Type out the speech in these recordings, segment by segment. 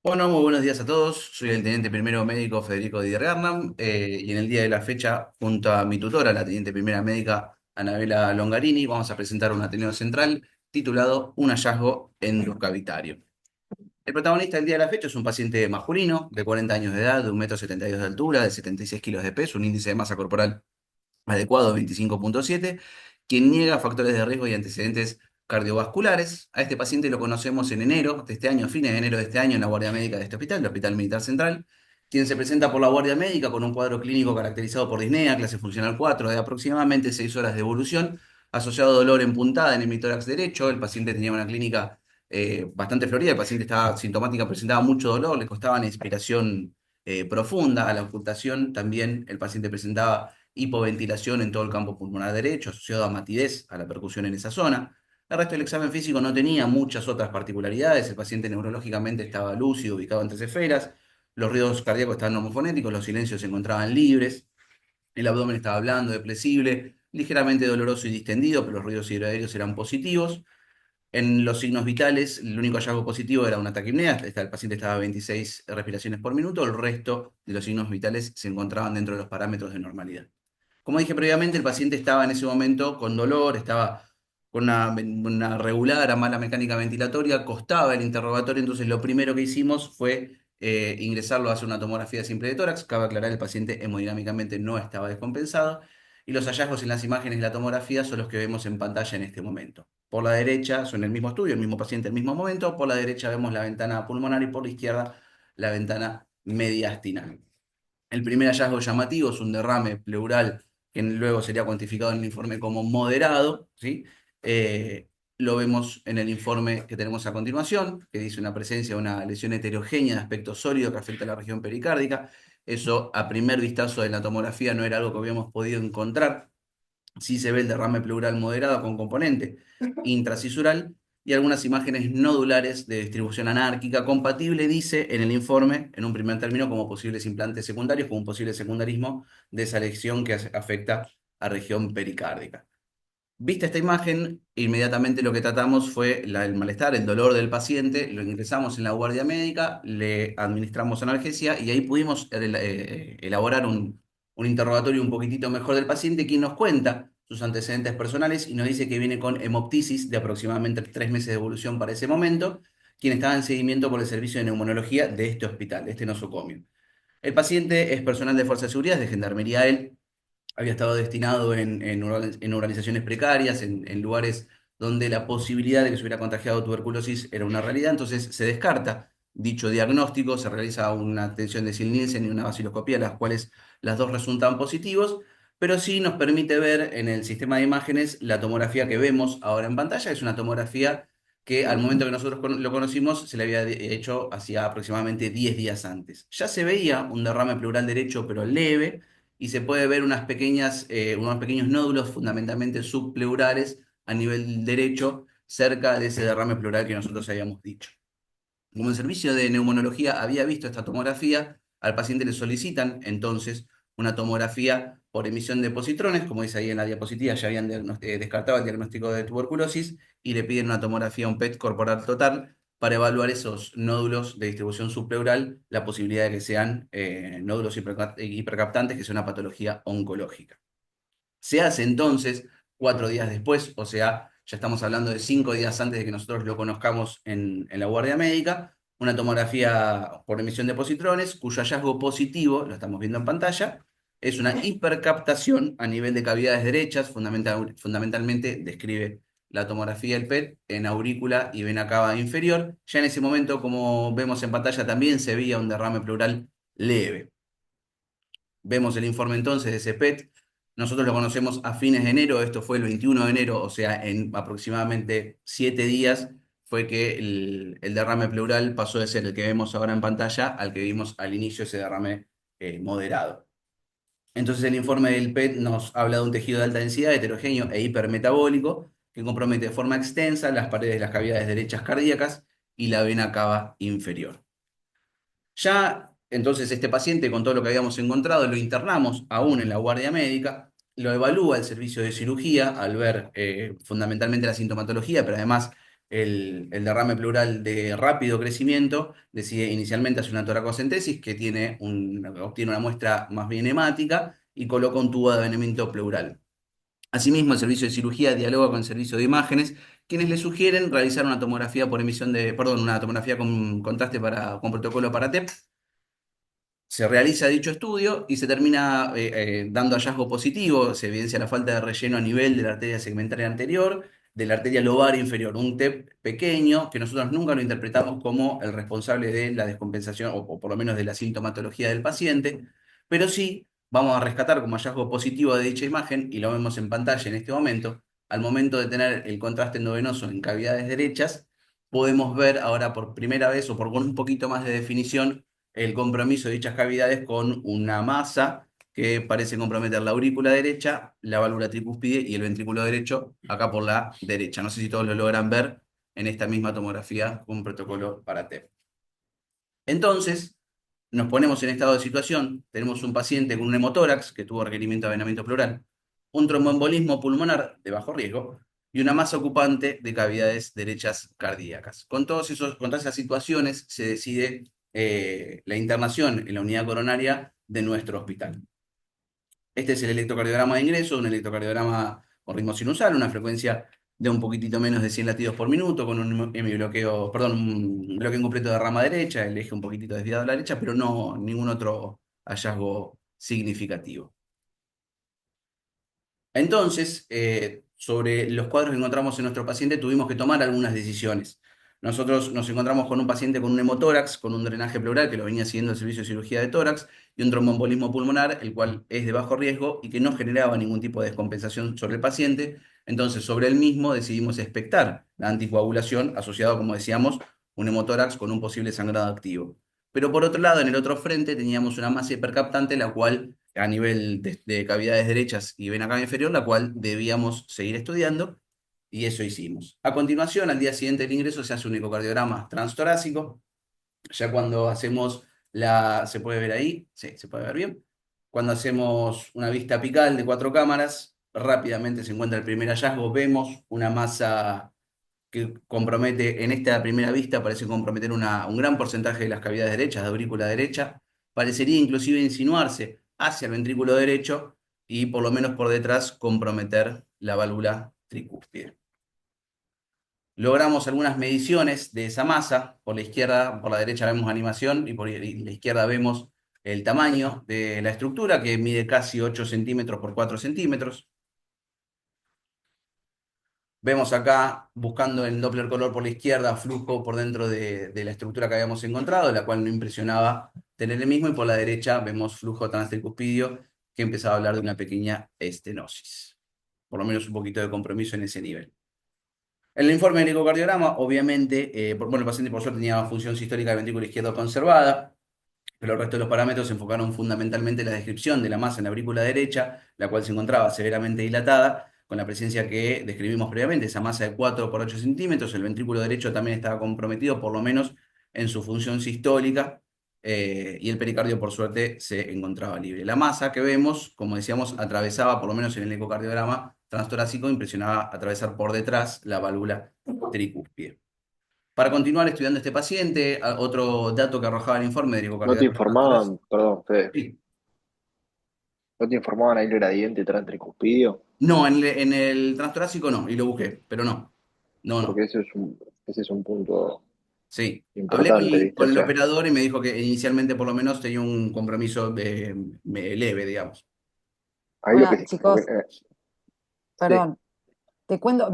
Bueno, muy buenos días a todos. Soy el teniente primero médico Federico Di Garnam y en el día de la fecha, junto a mi tutora, la teniente primera médica Anabela Longarini, vamos a presentar un Ateneo Central titulado Un hallazgo endocavitario. El protagonista del día de la fecha es un paciente masculino de 40 años de edad, de 1,72 m de altura, de 76 kilos de peso, un índice de masa corporal adecuado de 25,7, quien niega factores de riesgo y antecedentes cardiovasculares. A este paciente lo conocemos en enero de este año, fines de enero de este año, en la guardia médica de este hospital, el Hospital Militar Central, quien se presenta por la guardia médica con un cuadro clínico caracterizado por disnea, clase funcional 4, de aproximadamente 6 horas de evolución, asociado a dolor en puntada en el hemitórax derecho. El paciente tenía una clínica bastante florida, el paciente estaba sintomática, presentaba mucho dolor, le costaba una inspiración profunda. A la ocultación también el paciente presentaba hipoventilación en todo el campo pulmonar derecho, asociado a matidez, a la percusión en esa zona. El resto del examen físico no tenía muchas otras particularidades. El paciente neurológicamente estaba lúcido, ubicado en tres esferas. Los ruidos cardíacos estaban normofonéticos, los silencios se encontraban libres. El abdomen estaba blando, depresible, ligeramente doloroso y distendido, pero los ruidos hidroaéreos eran positivos. En los signos vitales, el único hallazgo positivo era una taquipnea. El paciente estaba a 26 respiraciones por minuto. El resto de los signos vitales se encontraban dentro de los parámetros de normalidad. Como dije previamente, el paciente estaba en ese momento con dolor, estaba con una regular a mala mecánica ventilatoria, costaba el interrogatorio. Entonces lo primero que hicimos fue ingresarlo a hacer una tomografía simple de tórax. Cabe aclarar, el paciente hemodinámicamente no estaba descompensado, y los hallazgos en las imágenes de la tomografía son los que vemos en pantalla en este momento. Por la derecha son el mismo estudio, el mismo paciente, el mismo momento. Por la derecha vemos la ventana pulmonar y por la izquierda la ventana mediastinal. El primer hallazgo llamativo es un derrame pleural que luego sería cuantificado en el informe como moderado, ¿sí? Eh, lo vemos en el informe que tenemos a continuación, que dice una presencia de una lesión heterogénea de aspecto sólido que afecta a la región pericárdica. Eso, a primer vistazo de la tomografía, no era algo que habíamos podido encontrar. Sí se ve el derrame pleural moderado con componente intracisural y algunas imágenes nodulares de distribución anárquica, compatible, dice en el informe, en un primer término, como posibles implantes secundarios, con un posible secundarismo de esa lesión que afecta a región pericárdica. Vista esta imagen, inmediatamente lo que tratamos fue el malestar, el dolor del paciente. Lo ingresamos en la guardia médica, le administramos analgesia y ahí pudimos elaborar un interrogatorio un poquitito mejor del paciente, quien nos cuenta sus antecedentes personales y nos dice que viene con hemoptisis de aproximadamente 3 meses de evolución para ese momento, quien estaba en seguimiento por el servicio de neumonología de este hospital, de este nosocomio. El paciente es personal de Fuerza de Seguridad, de Gendarmería él, había estado destinado en organizaciones precarias, en lugares donde la posibilidad de que se hubiera contagiado tuberculosis era una realidad. Entonces se descarta dicho diagnóstico, se realiza una atención de Zil-Nielsen y una vaciloscopía, las cuales las dos resultan positivos, pero sí nos permite ver en el sistema de imágenes la tomografía que vemos ahora en pantalla. Es una tomografía que al momento que nosotros lo conocimos se le había hecho hacía aproximadamente 10 días antes. Ya se veía un derrame pleural derecho, pero leve, y se puede ver unos pequeños nódulos fundamentalmente subpleurales a nivel derecho, cerca de ese derrame pleural que nosotros habíamos dicho. Como el servicio de neumonología había visto esta tomografía, al paciente le solicitan entonces una tomografía por emisión de positrones. Como dice ahí en la diapositiva, ya habían descartado el diagnóstico de tuberculosis y le piden una tomografía, un PET corporal total, para evaluar esos nódulos de distribución subpleural, la posibilidad de que sean nódulos hipercaptantes, que es una patología oncológica. Se hace entonces 4 días después, o sea, ya estamos hablando de 5 días antes de que nosotros lo conozcamos en la guardia médica, una tomografía por emisión de positrones, cuyo hallazgo positivo, lo estamos viendo en pantalla, es una hipercaptación a nivel de cavidades derechas. Fundamentalmente describe la tomografía del PET en aurícula y vena cava inferior. Ya en ese momento, como vemos en pantalla, también se veía un derrame pleural leve. Vemos el informe entonces de ese PET. Nosotros lo conocemos a fines de enero, esto fue el 21 de enero, o sea, en aproximadamente 7 días fue que el derrame pleural pasó de ser el que vemos ahora en pantalla al que vimos al inicio, ese derrame moderado. Entonces el informe del PET nos habla de un tejido de alta densidad, heterogéneo e hipermetabólico, que compromete de forma extensa las paredes de las cavidades derechas cardíacas y la vena cava inferior. Ya entonces este paciente, con todo lo que habíamos encontrado, lo internamos aún en la guardia médica, lo evalúa el servicio de cirugía al ver fundamentalmente la sintomatología, pero además el derrame pleural de rápido crecimiento, decide inicialmente hacer una toracocentesis que obtiene una muestra más bien hemática y coloca un tubo de avenimiento pleural. Asimismo, el servicio de cirugía dialoga con el servicio de imágenes, quienes le sugieren realizar una tomografía por emisión una tomografía con contraste con protocolo para TEP. Se realiza dicho estudio y se termina dando hallazgo positivo. Se evidencia la falta de relleno a nivel de la arteria segmentaria anterior, de la arteria lobar inferior, un TEP pequeño que nosotros nunca lo interpretamos como el responsable de la descompensación o por lo menos de la sintomatología del paciente, pero sí vamos a rescatar como hallazgo positivo de dicha imagen, y lo vemos en pantalla en este momento. Al momento de tener el contraste endovenoso en cavidades derechas, podemos ver ahora por primera vez o con un poquito más de definición el compromiso de dichas cavidades con una masa que parece comprometer la aurícula derecha, la válvula tricúspide y el ventrículo derecho, acá por la derecha. No sé si todos lo logran ver en esta misma tomografía con un protocolo para TEP. Entonces, nos ponemos en estado de situación, tenemos un paciente con un hemotórax que tuvo requerimiento de avenamiento pleural, un tromboembolismo pulmonar de bajo riesgo y una masa ocupante de cavidades derechas cardíacas. Con todas esas situaciones se decide la internación en la unidad coronaria de nuestro hospital. Este es el electrocardiograma de ingreso, un electrocardiograma con ritmo sinusal, una frecuencia de un poquitito menos de 100 latidos por minuto, con un hemibloqueo, perdón, un bloqueo incompleto de rama derecha, el eje un poquitito desviado a la derecha, pero no ningún otro hallazgo significativo. Entonces, sobre los cuadros que encontramos en nuestro paciente, tuvimos que tomar algunas decisiones. Nosotros nos encontramos con un paciente con un hemotórax, con un drenaje pleural que lo venía siguiendo el servicio de cirugía de tórax, y un tromboembolismo pulmonar, el cual es de bajo riesgo y que no generaba ningún tipo de descompensación sobre el paciente. Entonces, sobre el mismo decidimos expectar la anticoagulación asociado, como decíamos, un hemotórax con un posible sangrado activo. Pero por otro lado, en el otro frente teníamos una masa hipercaptante, la cual a nivel de cavidades derechas y vena cava inferior, la cual debíamos seguir estudiando, y eso hicimos. A continuación, al día siguiente del ingreso, se hace un ecocardiograma transtorácico. Ya cuando hacemos ¿se puede ver ahí? Sí, se puede ver bien. Cuando hacemos una vista apical de 4 cámaras, rápidamente se encuentra el primer hallazgo. Vemos una masa que compromete, en esta primera vista, parece comprometer un gran porcentaje de las cavidades derechas, de aurícula derecha. Parecería inclusive insinuarse hacia el ventrículo derecho y por lo menos por detrás comprometer la válvula tricúspide. Logramos algunas mediciones de esa masa. Por la izquierda, por la derecha vemos animación y por la izquierda vemos el tamaño de la estructura, que mide casi 8 centímetros por 4 centímetros. Vemos acá, buscando en Doppler color por la izquierda, flujo por dentro de la estructura que habíamos encontrado, la cual no impresionaba tener el mismo, y por la derecha vemos flujo transtricuspidio, que empezaba a hablar de una pequeña estenosis. Por lo menos un poquito de compromiso en ese nivel. En el informe del ecocardiograma, obviamente, bueno, el paciente por suerte tenía función sistólica del ventrículo izquierdo conservada, pero el resto de los parámetros se enfocaron fundamentalmente en la descripción de la masa en la aurícula derecha, la cual se encontraba severamente dilatada, con la presencia que describimos previamente, esa masa de 4 por 8 centímetros. El ventrículo derecho también estaba comprometido, por lo menos en su función sistólica, y el pericardio, por suerte, se encontraba libre. La masa que vemos, como decíamos, atravesaba, por lo menos en el ecocardiograma transtorácico, impresionaba atravesar por detrás la válvula tricúspide. Para continuar estudiando este paciente, otro dato que arrojaba el informe del No te ecocardiograma transtorácico. informaban, perdón, Fede, Sí. no te informaban ahí el gradiente transtricuspidio, No, en el transtorácico no, y lo busqué, pero no. No, no. porque ese es un punto Sí. Hablé importante, ¿viste? con O el sea, operador y me dijo que inicialmente por lo menos tenía un compromiso leve, digamos. ahí lo que Hola, sí, porque, chicos, sí, perdón. Te cuento,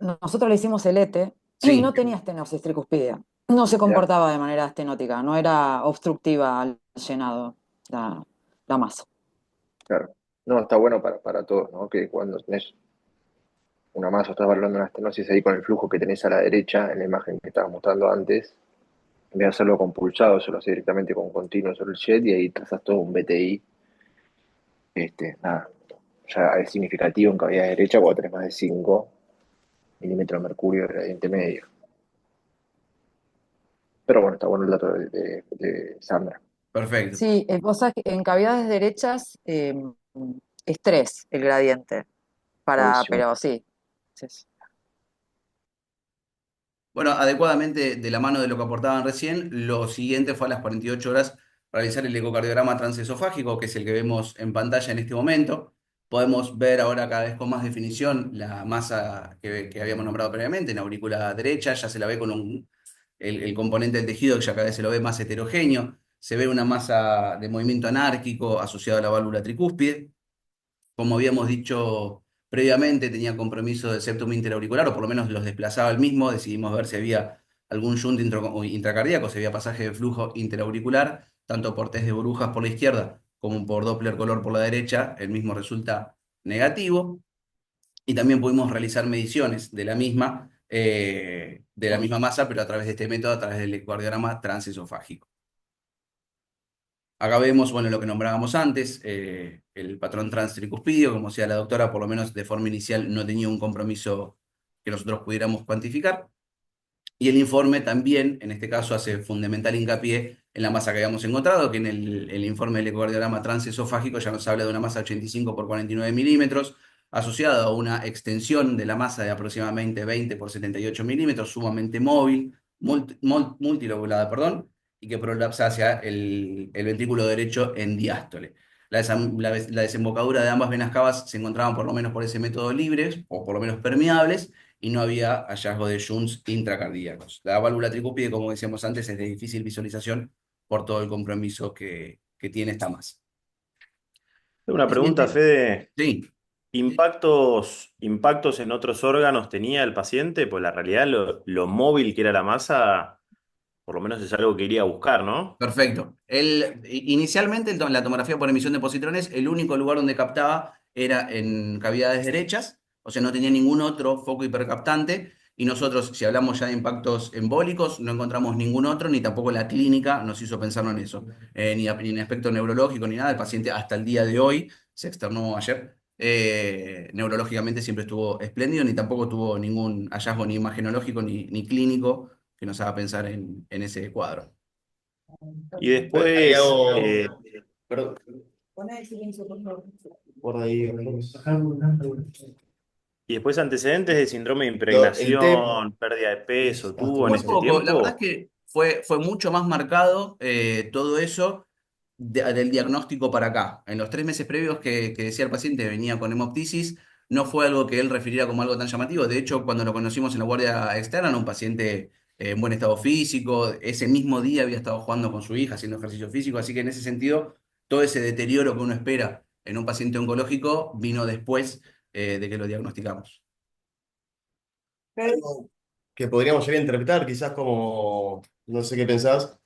nosotros le hicimos el ETE y Sí, no tenía estenosis tricuspidia. No se mirá, comportaba de manera estenótica, no era obstructiva al llenado la masa. claro. No, está bueno para todos, ¿no? Que cuando tenés una masa, estás valorando una estenosis ahí con el flujo que tenés a la derecha, en la imagen que estabas mostrando antes, en vez de hacerlo con pulsado, solo hacer directamente con continuo sobre el jet y ahí trazas todo un BTI, nada, ya es significativo en cavidad derecha cuando tenés más de 5 milímetros de mercurio de gradiente medio. Pero bueno, está bueno el dato de Sandra. perfecto. Sí, vos sabés que en cavidades derechas es 3 el gradiente, Buenísimo. pero sí. Sí, sí. Bueno, adecuadamente de la mano de lo que aportaban recién, lo siguiente fue a las 48 horas realizar el ecocardiograma transesofágico, que es el que vemos en pantalla en este momento. Podemos ver ahora cada vez con más definición la masa que habíamos nombrado previamente, en la aurícula derecha, ya se la ve con el componente del tejido que ya cada vez se lo ve más heterogéneo. Se ve una masa de movimiento anárquico asociada a la válvula tricúspide. Como habíamos dicho previamente, tenía compromiso del septum interauricular, o por lo menos los desplazaba el mismo. Decidimos ver si había algún shunt intracardíaco, si había pasaje de flujo interauricular, tanto por test de burbujas por la izquierda como por Doppler color por la derecha. El mismo resulta negativo. Y también pudimos realizar mediciones de la misma masa, pero a través de este método, a través del ecocardiograma transesofágico. Acá vemos, bueno, lo que nombrábamos antes, el patrón transtricuspidio, como decía la doctora, por lo menos de forma inicial no tenía un compromiso que nosotros pudiéramos cuantificar. Y el informe también, en este caso, hace fundamental hincapié en la masa que habíamos encontrado, que en el informe del ecocardiograma transesofágico ya nos habla de una masa 85 por 49 milímetros, asociada a una extensión de la masa de aproximadamente 20 por 78 milímetros, sumamente móvil, multilobulada, perdón, y que prolapsa hacia el ventrículo derecho en diástole. La desembocadura de ambas venas cavas se encontraban por lo menos por ese método libres, o por lo menos permeables, y no había hallazgo de shunts intracardíacos. La válvula tricúpide, como decíamos antes, es de difícil visualización por todo el compromiso que tiene esta masa. Una El pregunta, siguiente, Fede. sí. ¿Impactos en otros órganos tenía el paciente? Pues la realidad, lo móvil que era la masa, por lo menos es algo que iría a buscar, ¿no? Perfecto. Inicialmente, la tomografía por emisión de positrones, el único lugar donde captaba era en cavidades derechas, o sea, no tenía ningún otro foco hipercaptante. Y nosotros, si hablamos ya de impactos embólicos, no encontramos ningún otro, ni tampoco la clínica nos hizo pensar en eso. Ni en aspecto neurológico, ni nada. El paciente hasta el día de hoy, se externó ayer, neurológicamente siempre estuvo espléndido, ni tampoco tuvo ningún hallazgo ni imagenológico ni clínico que nos haga pensar en ese cuadro. Y Hay después, algo. Perdón. Por ahí. antecedentes de síndrome de El TEP impregnación, pérdida de peso, hasta ¿tuvo en Muy más este poco, la verdad es tiempo? que fue mucho más marcado todo eso del diagnóstico para acá. En los 3 meses previos que decía el paciente venía con hemoptisis, no fue algo que él refiriera como algo tan llamativo. De hecho, cuando lo conocimos en la guardia externa, era un paciente en buen estado físico. Ese mismo día había estado jugando con su hija, haciendo ejercicio físico. Así que en ese sentido, todo ese deterioro que uno espera en un paciente oncológico vino después de que lo diagnosticamos. algo que podríamos llegar a interpretar, quizás como, no sé qué pensás,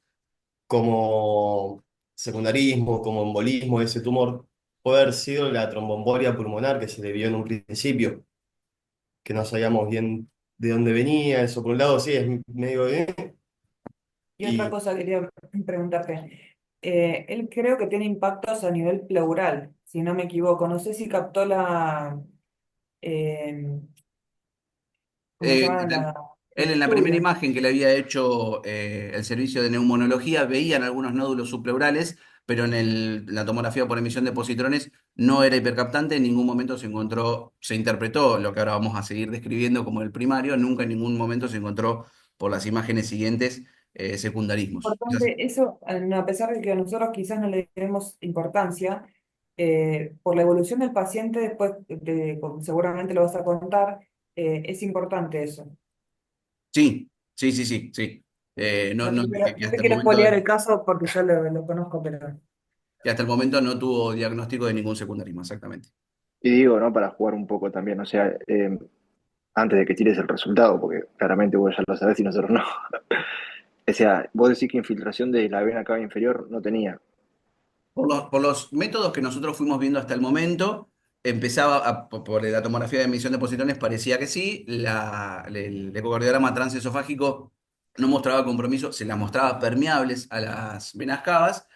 como secundarismo, como embolismo de ese tumor, puede haber sido la trombombolia pulmonar que se le vio en un principio, que no sabíamos bien de dónde venía, eso por un lado sí es medio de... Y otra Y cosa quería preguntarte. Él creo que tiene impactos a nivel pleural, si no me equivoco. No sé si captó eh, ¿cómo se Eh, llama? El Él en la primera estudio. imagen que le había hecho el servicio de neumonología veían algunos nódulos subpleurales, pero en la tomografía por emisión de positrones no era hipercaptante, en ningún momento se encontró, se interpretó lo que ahora vamos a seguir describiendo como el primario, nunca en ningún momento se encontró por las imágenes siguientes secundarismos. Importante, eso, a pesar de que nosotros quizás no le demos importancia, por la evolución del paciente, después seguramente lo vas a contar, es importante eso. Sí, sí, sí, sí, sí. No, no, No te quiero spoilear el caso porque yo lo conozco, pero... que hasta el momento no tuvo diagnóstico de ningún secundarismo, exactamente. Y digo, ¿no? Para jugar un poco también, o sea, antes de que tires el resultado, porque claramente vos ya lo sabés y nosotros no. O sea, vos decís que infiltración de la vena cava inferior no tenía. Por los métodos que nosotros fuimos viendo hasta el momento, por la tomografía de emisión de positrones parecía que sí, el ecocardiograma transesofágico no mostraba compromiso, se las mostraba permeables a las venas cavas.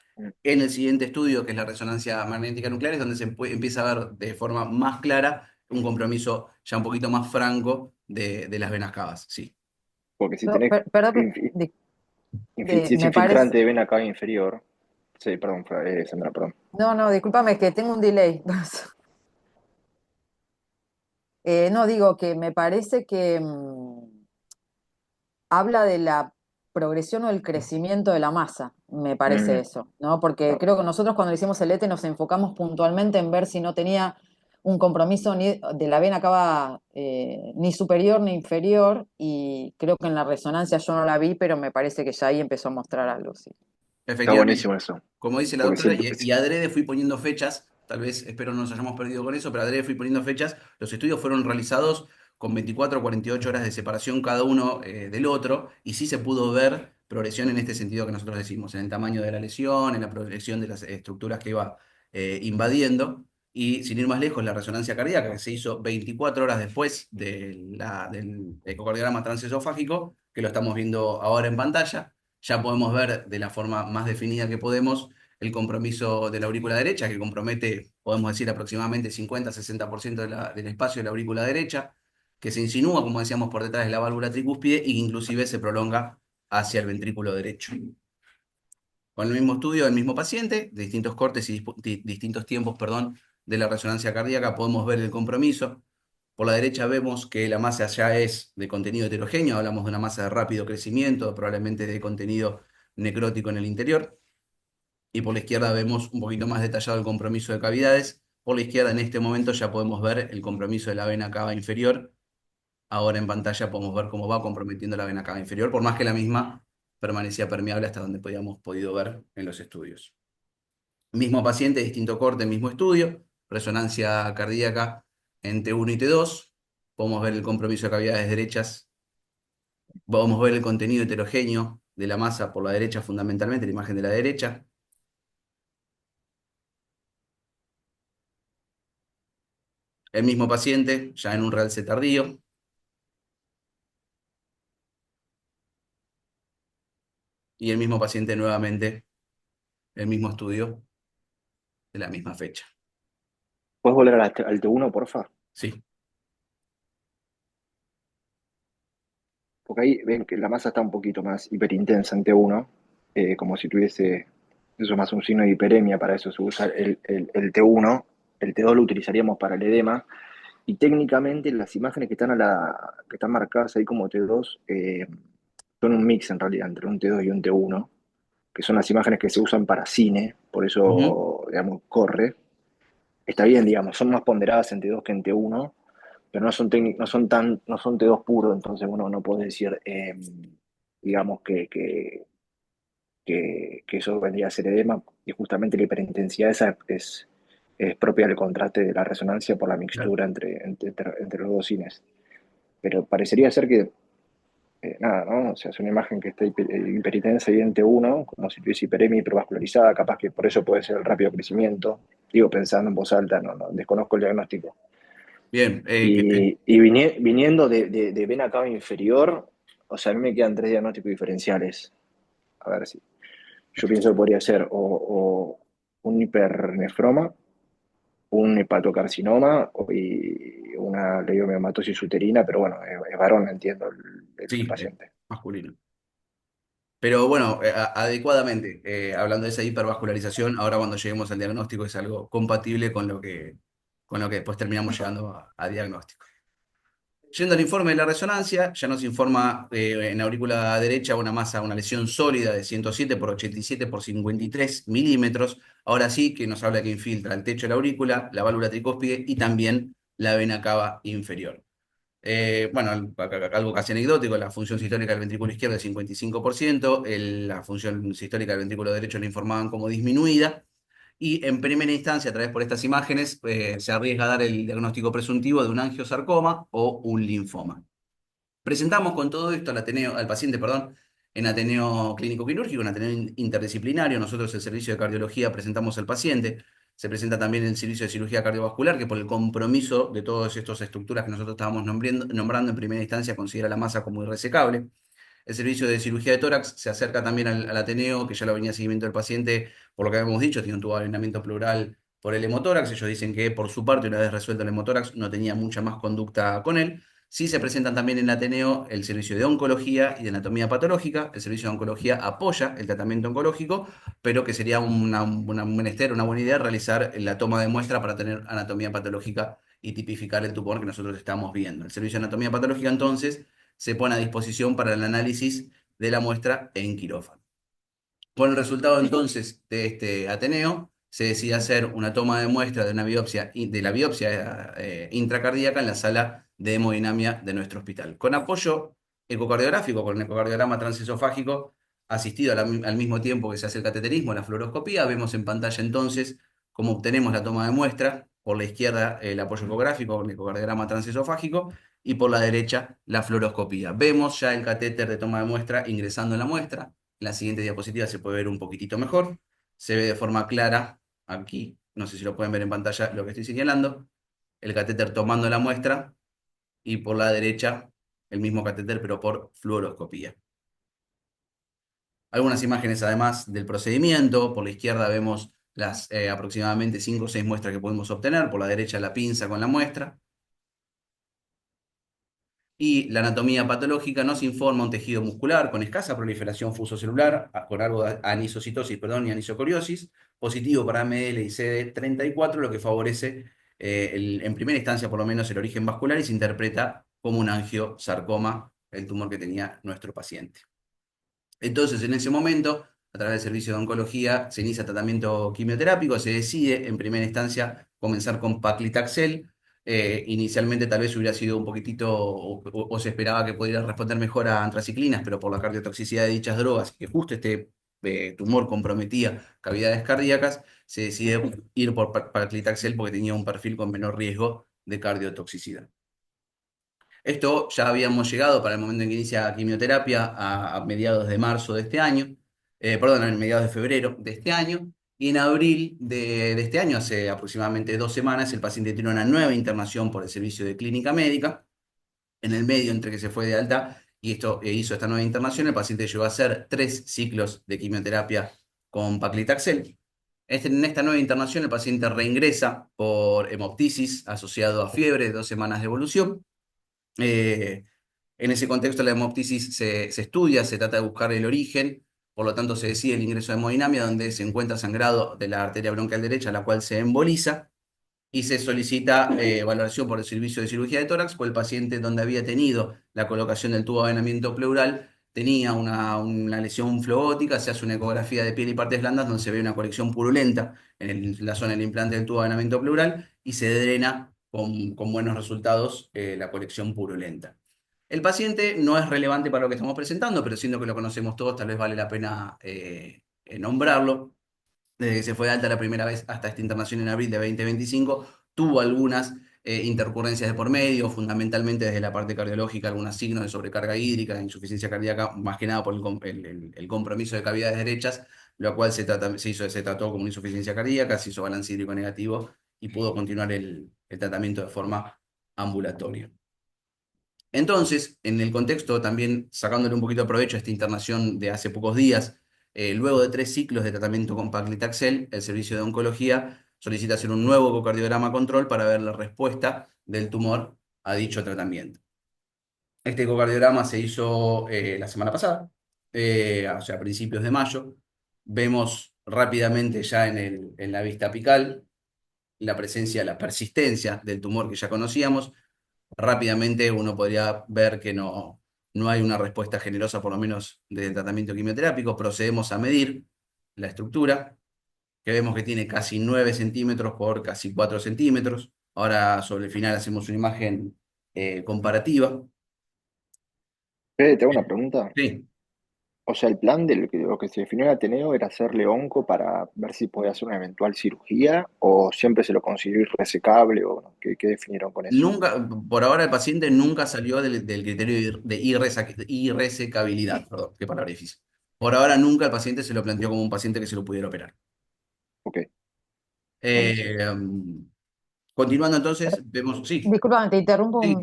En el siguiente estudio, que es la resonancia magnética nuclear, es donde empieza a ver de forma más clara un compromiso ya un poquito más franco de las venas cavas, sí. Porque si No, tenés perdón, si es me parece, infiltrante de vena cava inferior. Sí, perdón, Sandra, perdón. no, no, discúlpame que tengo un delay. No, digo que me parece que habla de la progresión o el crecimiento de la masa, me parece Mm, eso, ¿no? Porque creo que nosotros cuando le hicimos el ETE nos enfocamos puntualmente en ver si no tenía un compromiso ni de la vena cava ni superior ni inferior, y creo que en la resonancia yo no la vi, pero me parece que ya ahí empezó a mostrar algo, sí. está Efectivamente, buenísimo eso, como dice la porque doctora, siempre, y adrede fui poniendo fechas, tal vez espero no nos hayamos perdido con eso, pero adrede fui poniendo fechas. Los estudios fueron realizados con 24 o 48 horas de separación cada uno del otro, y sí se pudo ver progresión en este sentido que nosotros decimos, en el tamaño de la lesión, en la progresión de las estructuras que iba invadiendo. Y sin ir más lejos, la resonancia cardíaca que se hizo 24 horas después del ecocardiograma transesofágico, que lo estamos viendo ahora en pantalla, ya podemos ver de la forma más definida que podemos el compromiso de la aurícula derecha, que compromete, podemos decir, aproximadamente 50-60% del espacio de la aurícula derecha, que se insinúa, como decíamos, por detrás de la válvula tricúspide y que inclusive se prolonga hacia el ventrículo derecho. Con el mismo estudio del mismo paciente, de distintos cortes y distintos tiempos, perdón, de la resonancia cardíaca, podemos ver el compromiso. Por la derecha vemos que la masa ya es de contenido heterogéneo, hablamos de una masa de rápido crecimiento, probablemente de contenido necrótico en el interior. Y por la izquierda vemos un poquito más detallado el compromiso de cavidades. Por la izquierda en este momento ya podemos ver el compromiso de la vena cava inferior. Ahora en pantalla podemos ver cómo va comprometiendo la vena cava inferior, por más que la misma permanecía permeable hasta donde podíamos podido ver en los estudios. Mismo paciente, distinto corte, mismo estudio, resonancia cardíaca en T1 y T2. Podemos ver el compromiso de cavidades derechas. Podemos ver el contenido heterogéneo de la masa por la derecha, fundamentalmente, la imagen de la derecha. El mismo paciente, ya en un realce tardío. Y el mismo paciente nuevamente, el mismo estudio de la misma fecha. ¿puedes volver al T1, porfa? Sí, Porque ahí ven que la masa está un poquito más hiperintensa en T1, como si tuviese, eso es más un signo de hiperemia, para eso se usa el T1, el T2 lo utilizaríamos para el edema, y técnicamente las imágenes que están marcadas ahí como T2 son un mix en realidad entre un T2 y un T1, que son las imágenes que se usan para cine, por ujú, eso, digamos, corre. Está bien, digamos, son más ponderadas en T2 que en T1, pero no son T2 puro, entonces uno no puede decir, digamos, que eso vendría a ser edema, y justamente la hiperintensidad esa es propia del contraste de la resonancia por la claro. mixtura entre los dos cines. Pero parecería ser que, nada, ¿no? O sea, es una imagen que está hiperitensa y en T1, como si tuviese hiperemia hipervascularizada, capaz que por eso puede ser el rápido crecimiento. Digo, pensando en voz alta, no, desconozco el diagnóstico. Bien, Viniendo de vena cava inferior, o sea, a mí me quedan tres diagnósticos diferenciales. A ver si. Yo pienso que podría ser o un hipernefroma, un hepatocarcinoma y una leiomyomatosis uterina, pero bueno, es varón, entiendo, el sí, paciente. masculino. Pero bueno, adecuadamente, hablando de esa hipervascularización, ahora cuando lleguemos al diagnóstico es algo compatible con lo que después terminamos llegando a diagnóstico. Yendo al informe de la resonancia, ya nos informa en la aurícula derecha una masa, una lesión sólida de 107 por 87 por 53 milímetros. Ahora sí que nos habla que infiltra el techo de la aurícula, la válvula tricúspide y también la vena cava inferior. Bueno, algo casi anecdótico, la función sistólica del ventrículo izquierdo es 55%, la función sistólica del ventrículo derecho la informaban como disminuida, y en primera instancia, a través por estas imágenes, se arriesga a dar el diagnóstico presuntivo de un angiosarcoma o un linfoma. Presentamos con todo esto al paciente, perdón, en Ateneo Clínico Quirúrgico, en Ateneo Interdisciplinario. Nosotros, el servicio de cardiología, presentamos al paciente. Se presenta también el servicio de cirugía cardiovascular, que por el compromiso de todas estas estructuras que nosotros estábamos nombrando en primera instancia, considera la masa como irresecable. El servicio de cirugía de tórax se acerca también al Ateneo, que ya lo venía seguimiento del paciente, por lo que habíamos dicho, tiene un tubo de alineamiento pleural por el hemotórax. Ellos dicen que por su parte, una vez resuelto el hemotórax, no tenía mucha más conducta con él. Sí se presentan también en el Ateneo el servicio de oncología y de anatomía patológica. El servicio de oncología apoya el tratamiento oncológico, pero que sería un menester, una buena idea realizar la toma de muestra para tener anatomía patológica y tipificar el tumor que nosotros estamos viendo. El servicio de anatomía patológica, entonces, se pone a disposición para el análisis de la muestra en quirófano. Con el resultado entonces de este Ateneo, se decide hacer una toma de muestra de una biopsia, de la biopsia intracardíaca en la sala de hemodinamia de nuestro hospital. Con apoyo ecocardiográfico, con el ecocardiograma transesofágico, asistido al mismo tiempo que se hace el cateterismo, la fluoroscopía, vemos en pantalla entonces cómo obtenemos la toma de muestra. Por la izquierda el apoyo ecográfico con el ecocardiograma transesofágico y por la derecha la fluoroscopía. Vemos ya el catéter de toma de muestra ingresando en la muestra. En la siguiente diapositiva se puede ver un poquitito mejor. Se ve de forma clara aquí, no sé si lo pueden ver en pantalla lo que estoy señalando, el catéter tomando la muestra y por la derecha el mismo catéter pero por fluoroscopía. Algunas imágenes además del procedimiento. Por la izquierda vemos las aproximadamente 5 o 6 muestras que podemos obtener. Por la derecha la pinza con la muestra. Y la anatomía patológica nos informa un tejido muscular con escasa proliferación fusocelular, con algo de anisocitosis, perdón, y anisocoriosis, positivo para ML y CD34, lo que favorece en primera instancia por lo menos el origen vascular y se interpreta como un angiosarcoma, el tumor que tenía nuestro paciente. Entonces, en ese momento, a través del servicio de oncología, se inicia tratamiento quimioterápico, se decide en primera instancia comenzar con paclitaxel. Inicialmente tal vez hubiera sido un poquitito, o se esperaba que pudiera responder mejor a antraciclinas, pero por la cardiotoxicidad de dichas drogas, que justo este tumor comprometía cavidades cardíacas, se decide ir por paclitaxel porque tenía un perfil con menor riesgo de cardiotoxicidad. Esto ya habíamos llegado para el momento en que inicia quimioterapia a mediados de marzo de este año, perdón, a mediados de febrero de este año, y en abril de este año, hace aproximadamente 2 semanas, el paciente tiene una nueva internación por el servicio de clínica médica. En el medio entre que se fue de alta y esto hizo esta nueva internación, el paciente llegó a hacer 3 ciclos de quimioterapia con paclitaxel. En esta nueva internación, el paciente reingresa por hemoptisis asociado a fiebre de 2 semanas de evolución. En ese contexto, la hemoptisis se estudia, se trata de buscar el origen, por lo tanto se decide el ingreso de hemodinamia, donde se encuentra sangrado de la arteria bronquial derecha, la cual se emboliza, y se solicita valoración por el servicio de cirugía de tórax, pues el paciente donde había tenido la colocación del tubo de venamiento pleural tenía una lesión flebótica, se hace una ecografía de piel y partes blandas donde se ve una colección purulenta en la zona del implante del tubo de venamiento pleural y se drena con buenos resultados la colección purulenta. El paciente no es relevante para lo que estamos presentando, pero siendo que lo conocemos todos, tal vez vale la pena nombrarlo. Desde que se fue de alta la primera vez hasta esta internación en abril de 2025, tuvo algunas intercurrencias de por medio, fundamentalmente desde la parte cardiológica, algunos signos de sobrecarga hídrica, de insuficiencia cardíaca, más que nada por el compromiso de cavidades derechas, lo cual se trató como una insuficiencia cardíaca, se hizo balance hídrico negativo y pudo continuar el tratamiento de forma ambulatoria. Entonces, en el contexto también sacándole un poquito de provecho a esta internación de hace pocos días, luego de 3 ciclos de tratamiento con paclitaxel, el servicio de oncología solicita hacer un nuevo ecocardiograma control para ver la respuesta del tumor a dicho tratamiento. Este ecocardiograma se hizo la semana pasada, o sea, a principios de mayo. Vemos rápidamente ya en la vista apical la presencia, la persistencia del tumor que ya conocíamos. Rápidamente uno podría ver que no hay una respuesta generosa, por lo menos del tratamiento quimioterápico. Procedemos a medir la estructura, que vemos que tiene casi 9 centímetros por casi 4 centímetros. Ahora sobre el final hacemos una imagen comparativa. Fede, te hago una pregunta. Sí. O sea, el plan de lo que se definió en Ateneo era hacerle onco para ver si podía hacer una eventual cirugía, o siempre se lo consiguió irresecable, o no? ¿Qué definieron con eso? Nunca, por ahora el paciente nunca salió del criterio de irresecabilidad, perdón, qué palabra difícil. Por ahora nunca el paciente se lo planteó como un paciente que se lo pudiera operar. Ok, buenísimo. Eh, Continuando entonces, vemos, sí, Disculpame, te interrumpo. sí.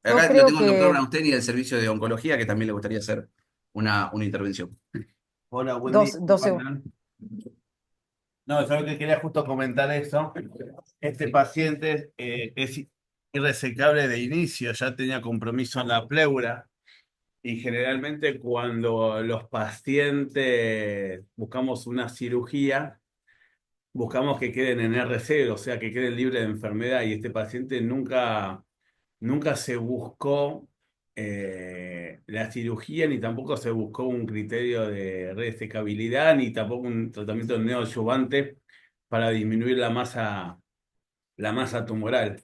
Yo Acá lo creo tengo al doctor que Nausteni del servicio de oncología, que también le gustaría hacer una intervención. Hola, buen día. dos ¿Cómo andan? No, yo lo que quería justo comentar eso. Este paciente es irresecable de inicio, ya tenía compromiso en la pleura y generalmente cuando los pacientes buscamos una cirugía, buscamos que queden en RC, o sea, que queden libres de enfermedad y este paciente nunca se buscó la cirugía, ni tampoco se buscó un criterio de resecabilidad, ni tampoco un tratamiento neoadyuvante para disminuir la masa tumoral.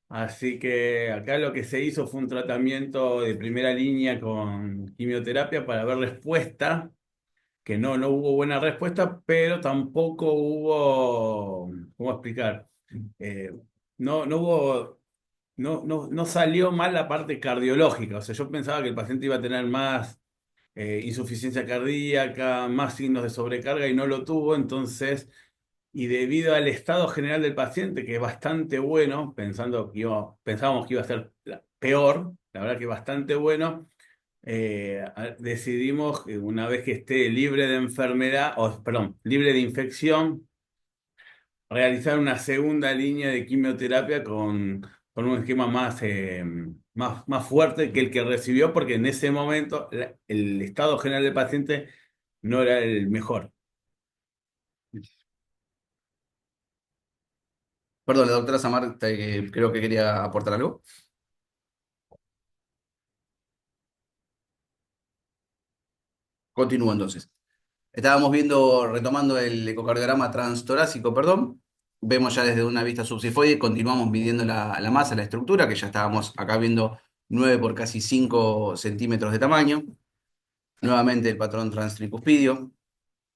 Así que acá lo que se hizo fue un tratamiento de primera línea con quimioterapia para ver respuesta, que no hubo buena respuesta, pero tampoco hubo, ¿cómo explicar? Eh, no hubo, no salió mal la parte cardiológica. O sea, yo pensaba que el paciente iba a tener más insuficiencia cardíaca, más signos de sobrecarga y no lo tuvo. Entonces, y debido al estado general del paciente, que es bastante bueno, pensábamos que iba a ser peor, la verdad que bastante bueno, decidimos que una vez que esté libre de enfermedad, o perdón, libre de infección, realizar una segunda línea de quimioterapia con un esquema más fuerte que el que recibió, porque en ese momento el estado general del paciente no era el mejor. Perdón, la doctora Samar, creo que quería aportar algo. Continúo entonces. Estábamos viendo, retomando el ecocardiograma transtorácico, perdón. Vemos ya desde una vista subsifoide, continuamos midiendo la masa, la estructura, que ya estábamos acá viendo 9 por casi 5 centímetros de tamaño. Nuevamente el patrón transtricuspidio.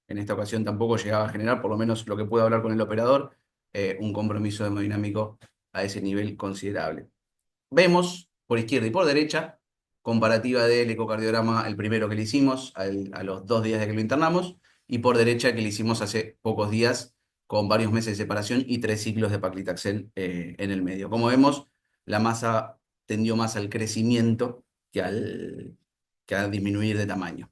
En esta ocasión tampoco llegaba a generar, por lo menos lo que pude hablar con el operador, un compromiso hemodinámico a ese nivel considerable. Vemos por izquierda y por derecha, comparativa del ecocardiograma, el primero que le hicimos a los 2 días de que lo internamos, y por derecha que le hicimos hace pocos días, con varios meses de separación y 3 ciclos de paclitaxel en el medio. Como vemos, la masa tendió más al crecimiento que a disminuir de tamaño.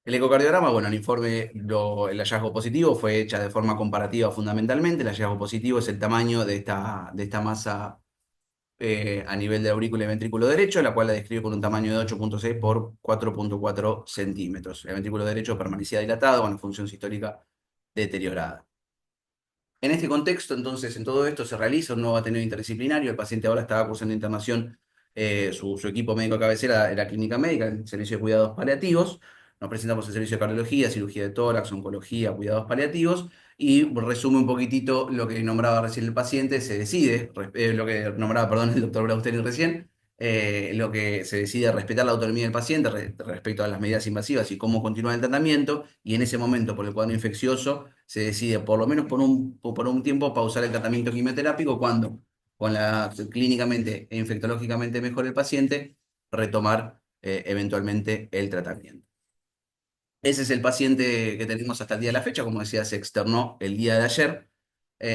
El ecocardiograma, bueno, el informe, el hallazgo positivo fue hecha de forma comparativa fundamentalmente. El hallazgo positivo es el tamaño de esta masa a nivel de aurícula y ventrículo derecho, la cual la describe con un tamaño de 8,6 por 4,4 centímetros. El ventrículo derecho permanecía dilatado, con función sistólica deteriorada. En este contexto, entonces, en todo esto se realiza un nuevo ateneo interdisciplinario. El paciente ahora estaba cursando internación, su equipo médico de cabecera era clínica médica, el servicio de cuidados paliativos. Nos presentamos el servicio de cardiología, cirugía de tórax, oncología, cuidados paliativos, y resume un poquitito lo que nombraba recién el paciente. Se decide, lo que nombraba, perdón, el doctor Blausteri recién, lo que se decide respetar la autonomía del paciente respecto a las medidas invasivas y cómo continuar el tratamiento, y en ese momento, por el cuadro infeccioso, se decide, por lo menos por un tiempo, pausar el tratamiento quimioterápico cuando, clínicamente e infectológicamente mejor el paciente, retomar eventualmente el tratamiento. Ese es el paciente que tenemos hasta el día de la fecha. Como decía, se externó el día de ayer.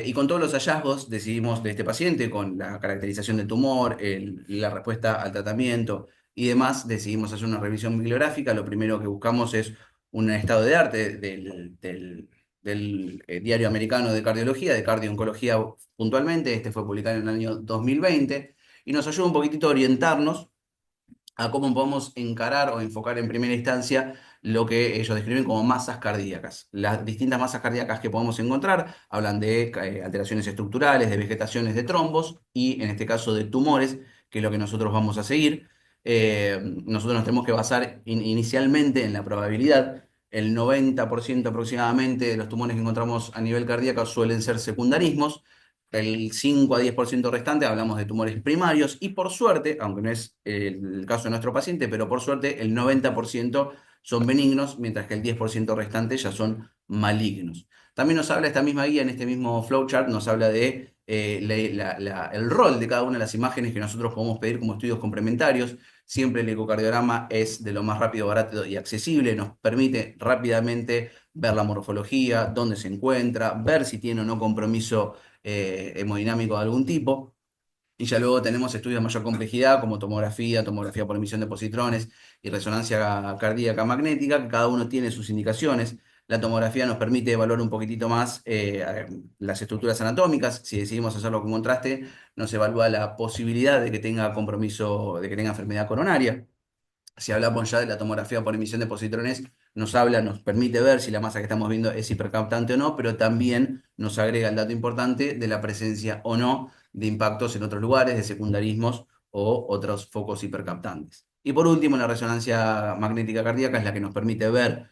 Y con todos los hallazgos decidimos de este paciente, con la caracterización del tumor, la respuesta al tratamiento y demás, decidimos hacer una revisión bibliográfica. Lo primero que buscamos es un estado de arte del Diario Americano de Cardiología, de Cardio-Oncología puntualmente. Este fue publicado en el año 2020 y nos ayuda un poquitito a orientarnos a cómo podemos encarar o enfocar en primera instancia lo que ellos describen como masas cardíacas. Las distintas masas cardíacas que podemos encontrar hablan de alteraciones estructurales, de vegetaciones de trombos y en este caso de tumores, que es lo que nosotros vamos a seguir. Nosotros nos tenemos que basar inicialmente en la probabilidad. El 90% aproximadamente de los tumores que encontramos a nivel cardíaco suelen ser secundarismos. El 5 a 10% restante hablamos de tumores primarios, y por suerte, aunque no es el caso de nuestro paciente, pero por suerte el 90% son benignos, mientras que el 10% restante ya son malignos. También nos habla esta misma guía, en este mismo flowchart, nos habla de el rol de cada una de las imágenes que nosotros podemos pedir como estudios complementarios. Siempre el ecocardiograma es de lo más rápido, barato y accesible. Nos permite rápidamente ver la morfología, dónde se encuentra, ver si tiene o no compromiso hemodinámico de algún tipo. Y ya luego tenemos estudios de mayor complejidad como tomografía por emisión de positrones y resonancia cardíaca magnética, que cada uno tiene sus indicaciones. La tomografía nos permite evaluar un poquitito más las estructuras anatómicas. Si decidimos hacerlo con contraste, nos evalúa la posibilidad de que tenga compromiso, de que tenga enfermedad coronaria. Si hablamos ya de la tomografía por emisión de positrones, nos permite ver si la masa que estamos viendo es hipercaptante o no, pero también nos agrega el dato importante de la presencia o no de impactos en otros lugares, de secundarismos o otros focos hipercaptantes. Y por último, la resonancia magnética cardíaca es la que nos permite ver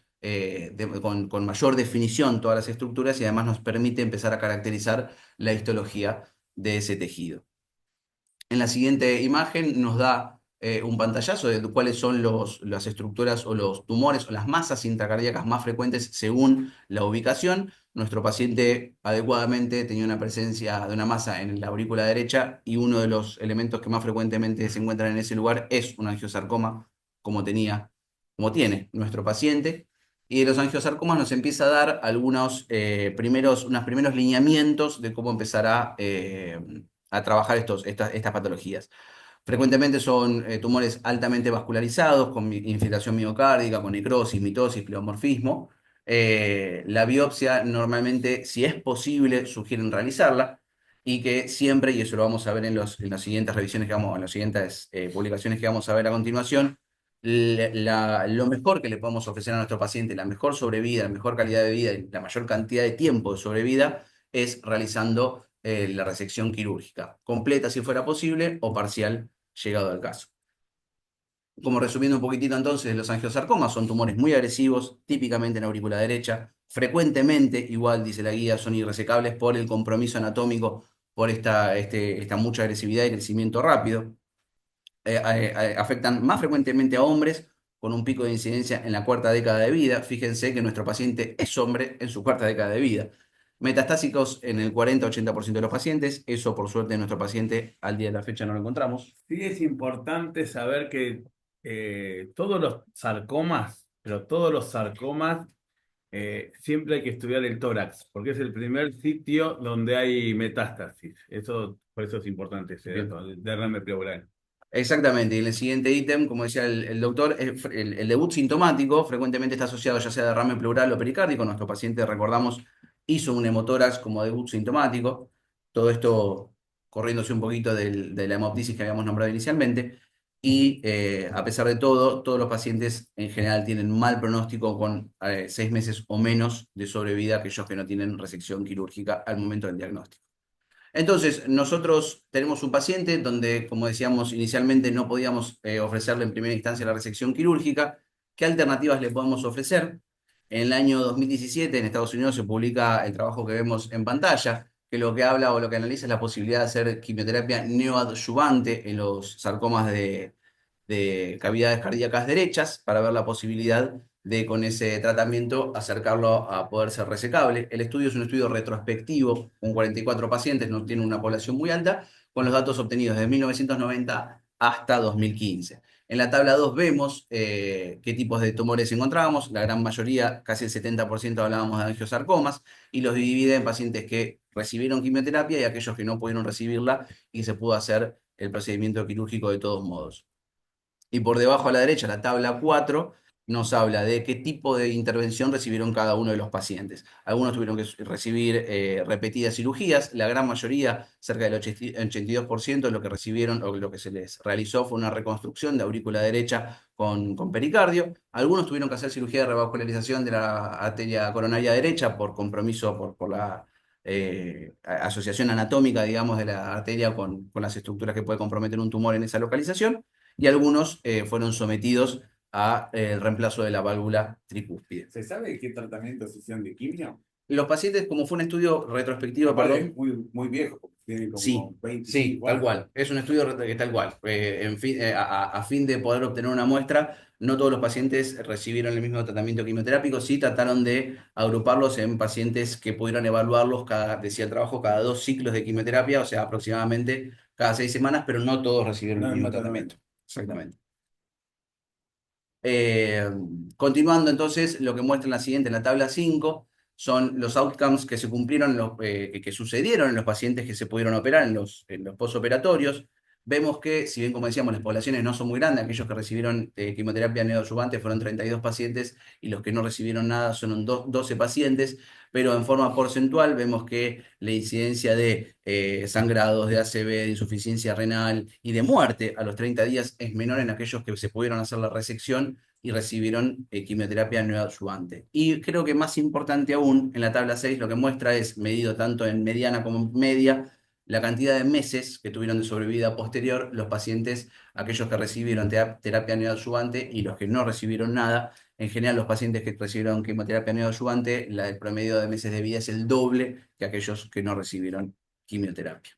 con mayor definición todas las estructuras y además nos permite empezar a caracterizar la histología de ese tejido. En la siguiente imagen nos da un pantallazo de cuáles son las estructuras o los tumores o las masas intracardíacas más frecuentes según la ubicación. Nuestro paciente adecuadamente tenía una presencia de una masa en la aurícula derecha y uno de los elementos que más frecuentemente se encuentran en ese lugar es un angiosarcoma, como tiene nuestro paciente. Y de los angiosarcomas nos empieza a dar unos primeros lineamientos de cómo empezar a trabajar estas patologías. Frecuentemente son tumores altamente vascularizados, con infiltración miocárdica, con necrosis, mitosis, pleomorfismo. La biopsia normalmente, si es posible, sugieren realizarla y que siempre, y eso lo vamos a ver en las siguientes revisiones en las siguientes publicaciones que vamos a ver a continuación, lo mejor que le podemos ofrecer a nuestro paciente, la mejor sobrevida, la mejor calidad de vida y la mayor cantidad de tiempo de sobrevida es realizando la resección quirúrgica, completa si fuera posible o parcial llegado al caso. Como resumiendo un poquitito entonces, los angiosarcomas son tumores muy agresivos, típicamente en la aurícula derecha, frecuentemente, igual dice la guía, son irresecables por el compromiso anatómico, por esta mucha agresividad y crecimiento rápido. Afectan más frecuentemente a hombres con un pico de incidencia en la cuarta década de vida. Fíjense que nuestro paciente es hombre en su cuarta década de vida. Metastásicos en el 40-80% de los pacientes. Eso, por suerte, en nuestro paciente al día de la fecha no lo encontramos. Sí, es importante saber que todos los sarcomas, pero todos los sarcomas, siempre hay que estudiar el tórax, porque es el primer sitio donde hay metástasis. Por eso es importante ese dato, el derrame pleural. Exactamente, y en el siguiente ítem, como decía el doctor, el debut sintomático frecuentemente está asociado ya sea a derrame pleural o pericárdico. Nuestro paciente, recordamos, hizo un hemotórax como debut sintomático. Todo esto corriéndose un poquito de la hemoptisis que habíamos nombrado inicialmente. Y a pesar de todo, todos los pacientes en general tienen mal pronóstico con 6 meses o menos de sobrevida que aquellos que no tienen resección quirúrgica al momento del diagnóstico. Entonces, nosotros tenemos un paciente donde, como decíamos inicialmente, no podíamos ofrecerle en primera instancia la resección quirúrgica. ¿Qué alternativas le podemos ofrecer? En el año 2017 en Estados Unidos se publica el trabajo que vemos en pantalla, que lo que habla o lo que analiza es la posibilidad de hacer quimioterapia neoadyuvante en los sarcomas de cavidades cardíacas derechas para ver la posibilidad de con ese tratamiento acercarlo a poder ser resecable. El estudio es un estudio retrospectivo, con 44 pacientes, no tiene una población muy alta, con los datos obtenidos desde 1990 hasta 2015. En la tabla 2 vemos qué tipos de tumores encontrábamos, la gran mayoría, casi el 70% hablábamos de angiosarcomas, y los divide en pacientes que recibieron quimioterapia y aquellos que no pudieron recibirla y se pudo hacer el procedimiento quirúrgico de todos modos. Y por debajo a la derecha, la tabla 4 nos habla de qué tipo de intervención recibieron cada uno de los pacientes. Algunos tuvieron que recibir repetidas cirugías, la gran mayoría, cerca del 82%, lo que recibieron o lo que se les realizó fue una reconstrucción de aurícula derecha con pericardio. Algunos tuvieron que hacer cirugía de revascularización de la arteria coronaria derecha por compromiso, por la asociación anatómica, digamos, de la arteria con las estructuras que puede comprometer un tumor en esa localización, y algunos fueron sometidos a el reemplazo de la válvula tricúspide. ¿Se sabe qué tratamiento se hicieron de quimio? Los pacientes, como fue un estudio retrospectivo, Aparte, perdón. es muy viejo, porque tiene como Sí, 25 tal años. cual. Es un estudio tal cual. A fin de poder obtener una muestra, no todos los pacientes recibieron el mismo tratamiento quimioterápico, sí trataron de agruparlos en pacientes que pudieran evaluarlos, decía el trabajo, cada 2 ciclos de quimioterapia, o sea, aproximadamente cada 6 semanas, pero no todos recibieron el mismo tratamiento. Exactamente. Continuando entonces, lo que muestra en la siguiente, en la tabla 5, son los outcomes que se cumplieron, que sucedieron en los pacientes que se pudieron operar en los postoperatorios. Vemos que, si bien como decíamos, las poblaciones no son muy grandes, aquellos que recibieron quimioterapia neoadyuvante fueron 32 pacientes y los que no recibieron nada son 12 pacientes, pero en forma porcentual vemos que la incidencia de sangrados, de ACV, de insuficiencia renal y de muerte a los 30 días es menor en aquellos que se pudieron hacer la resección y recibieron quimioterapia neoadyuvante. Y creo que más importante aún, en la tabla 6 lo que muestra es, medido tanto en mediana como en media, la cantidad de meses que tuvieron de sobrevida posterior los pacientes, aquellos que recibieron terapia neoadyuvante y los que no recibieron nada. En general, los pacientes que recibieron quimioterapia neoadyuvante, el promedio de meses de vida es el doble que aquellos que no recibieron quimioterapia.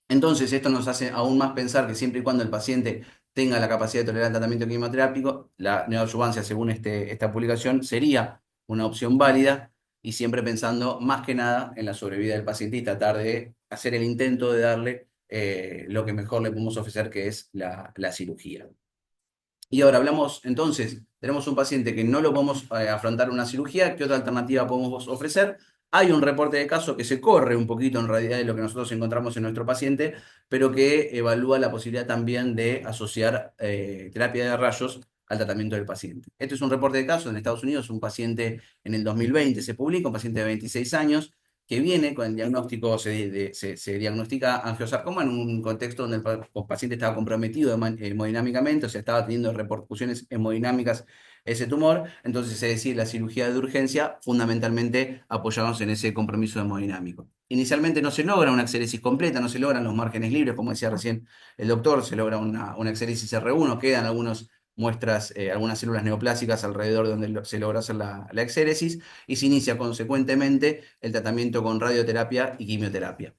Entonces, esto nos hace aún más pensar que siempre y cuando el paciente tenga la capacidad de tolerar el tratamiento quimioterápico, la neoadyuvancia, según esta publicación, sería una opción válida, y siempre pensando más que nada en la sobrevida del paciente y tratar de hacer el intento de darle lo que mejor le podemos ofrecer, que es la cirugía. Y ahora hablamos, entonces, tenemos un paciente que no lo podemos afrontar una cirugía. ¿Qué otra alternativa podemos ofrecer? Hay un reporte de caso que se corre un poquito en realidad de lo que nosotros encontramos en nuestro paciente, pero que evalúa la posibilidad también de asociar terapia de rayos al tratamiento del paciente. Este es un reporte de caso en Estados Unidos, un paciente en el 2020 se publica, un paciente de 26 años, que viene con el diagnóstico, se diagnostica angiosarcoma en un contexto donde el paciente estaba comprometido hemodinámicamente, o sea, estaba teniendo repercusiones hemodinámicas ese tumor. Entonces se decide la cirugía de urgencia, fundamentalmente apoyarnos en ese compromiso hemodinámico. Inicialmente no se logra una exéresis completa, no se logran los márgenes libres, como decía recién el doctor, se logra una exéresis R1, quedan algunas muestras, algunas células neoplásicas alrededor de donde se logra hacer la exéresis, y se inicia consecuentemente el tratamiento con radioterapia y quimioterapia.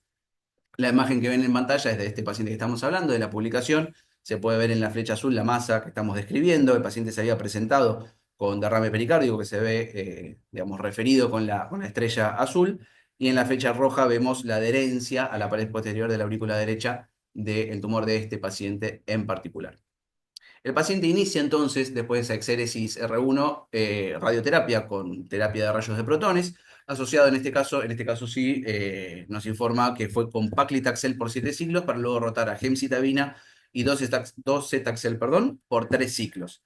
La imagen que ven en pantalla es de este paciente que estamos hablando, de la publicación. Se puede ver en la flecha azul la masa que estamos describiendo. El paciente se había presentado con derrame pericárdico, que se ve, digamos, referido con la estrella azul. Y en la flecha roja vemos la adherencia a la pared posterior de la aurícula derecha del tumor de este paciente en particular. El paciente inicia entonces, después de esa exéresis R1, radioterapia con terapia de rayos de protones, asociado en este caso sí, nos informa que fue con paclitaxel por 7 ciclos, para luego rotar a gemcitabina y docetaxel, por 3 ciclos.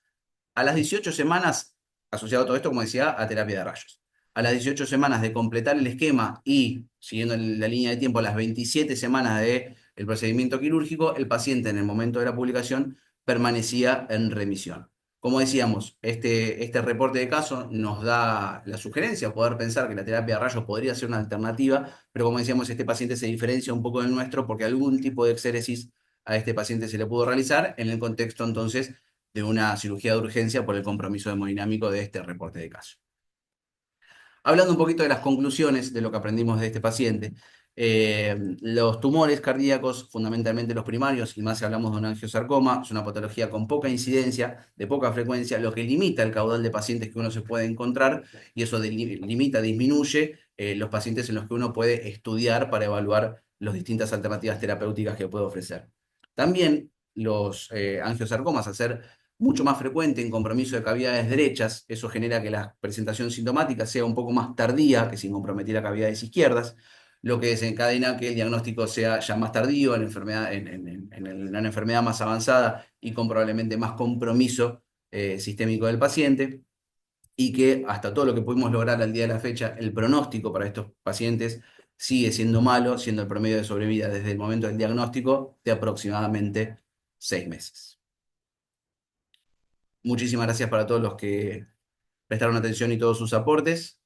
A las 18 semanas, asociado a todo esto, como decía, a terapia de rayos. A las 18 semanas de completar el esquema y, siguiendo la línea de tiempo, a las 27 semanas del procedimiento quirúrgico, el paciente en el momento de la publicación permanecía en remisión. Como decíamos, este reporte de caso nos da la sugerencia, poder pensar que la terapia de rayos podría ser una alternativa, pero como decíamos, este paciente se diferencia un poco del nuestro porque algún tipo de exéresis a este paciente se le pudo realizar en el contexto entonces de una cirugía de urgencia por el compromiso hemodinámico de este reporte de caso. Hablando un poquito de las conclusiones de lo que aprendimos de este paciente, los tumores cardíacos, fundamentalmente los primarios, y más si hablamos de un angiosarcoma, es una patología con poca incidencia, de poca frecuencia, lo que limita el caudal de pacientes que uno se puede encontrar, y eso disminuye los pacientes en los que uno puede estudiar para evaluar las distintas alternativas terapéuticas que puede ofrecer. También los angiosarcomas, al ser mucho más frecuente en compromiso de cavidades derechas, eso genera que la presentación sintomática sea un poco más tardía que sin comprometer a cavidades izquierdas, lo que desencadena que el diagnóstico sea ya más tardío en una enfermedad más avanzada y con probablemente más compromiso sistémico del paciente, y que hasta todo lo que pudimos lograr al día de la fecha, el pronóstico para estos pacientes sigue siendo malo, siendo el promedio de sobrevida desde el momento del diagnóstico de aproximadamente 6 meses. Muchísimas gracias para todos los que prestaron atención y todos sus aportes.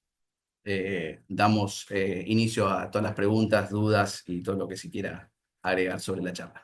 Damos inicio a todas las preguntas, dudas y todo lo que se quiera agregar sobre la charla.